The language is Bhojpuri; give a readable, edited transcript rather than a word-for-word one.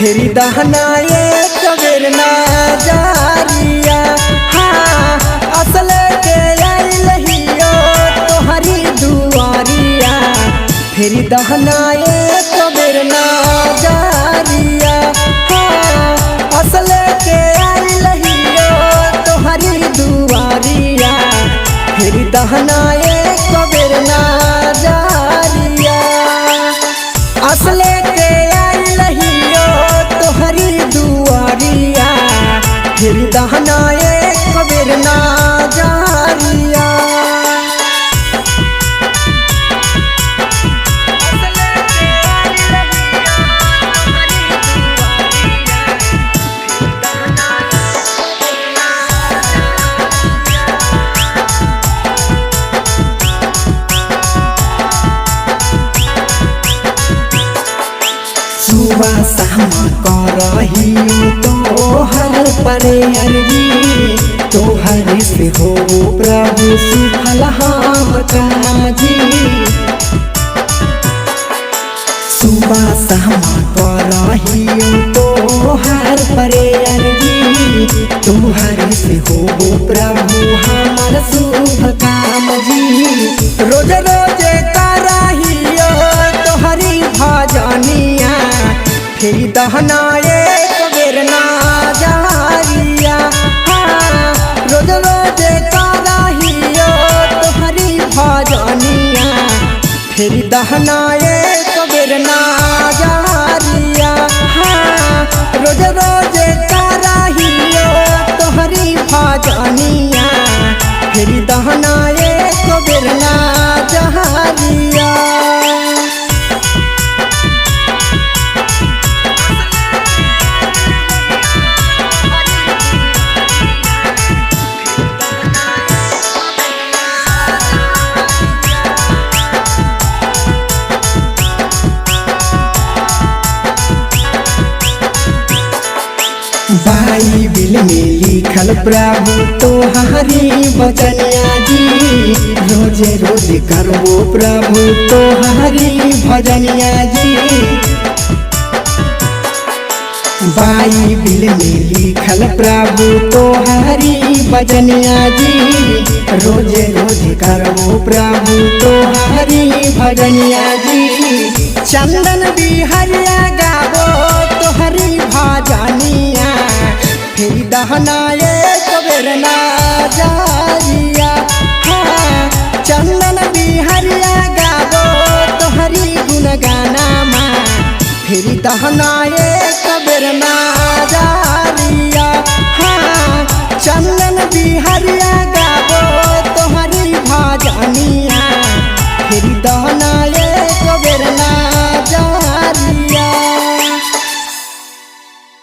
फेरी दहनाए कबेर ना जारिया। हाँ असल के आइल हियो तोहरी दुआरिया। फेरी दहनाए कबेर ना जारिया। हाँ असल के आइल हियो तोहरी दुआरिया। फेरी दहनाए कबेर ना जारिया। असले के आइल हियो तोहरी दुआरिया। फेरी दहनाए कबेर ना जारिया। सुबह शाम करहियो तोहर परे अर्जी। तोहर से हो प्रभु सुफल हम काजी। सुबह शाम करहियो तोहर परे अर्जी। तोहर से हो प्रभु हमर शुभ काम जी। रोज रोज करहियो तोहरी भजनिया। फेरी दहनाए कबेर ना जारिया। हाँ रोज रोज करहियो तोहरी भजनिया। फेरी दहनाए कबेर ना जारिया। हाँ रोज रोज करहियो तोहरी भजनिया। फेरी दहनाए कबेर ना जारिया। बाइबिल में लिखल प्रभु तोहरी वचनिया जी। रोज रोज करबो प्रभु तोहरी भजनिया जी। बाइबिल में लिखल प्रभु तोहरी वचनिया जी। रोज रोज करबो प्रभु तोहरी भजनिया जी। चंदन बिहरिया गाबो तोहरी भजनिया। फेरी दहनाए कबेर ना जारिया। हाँ चंदन बिहरिया गाबो तोहरी गुणगाना। फेरी दहनाए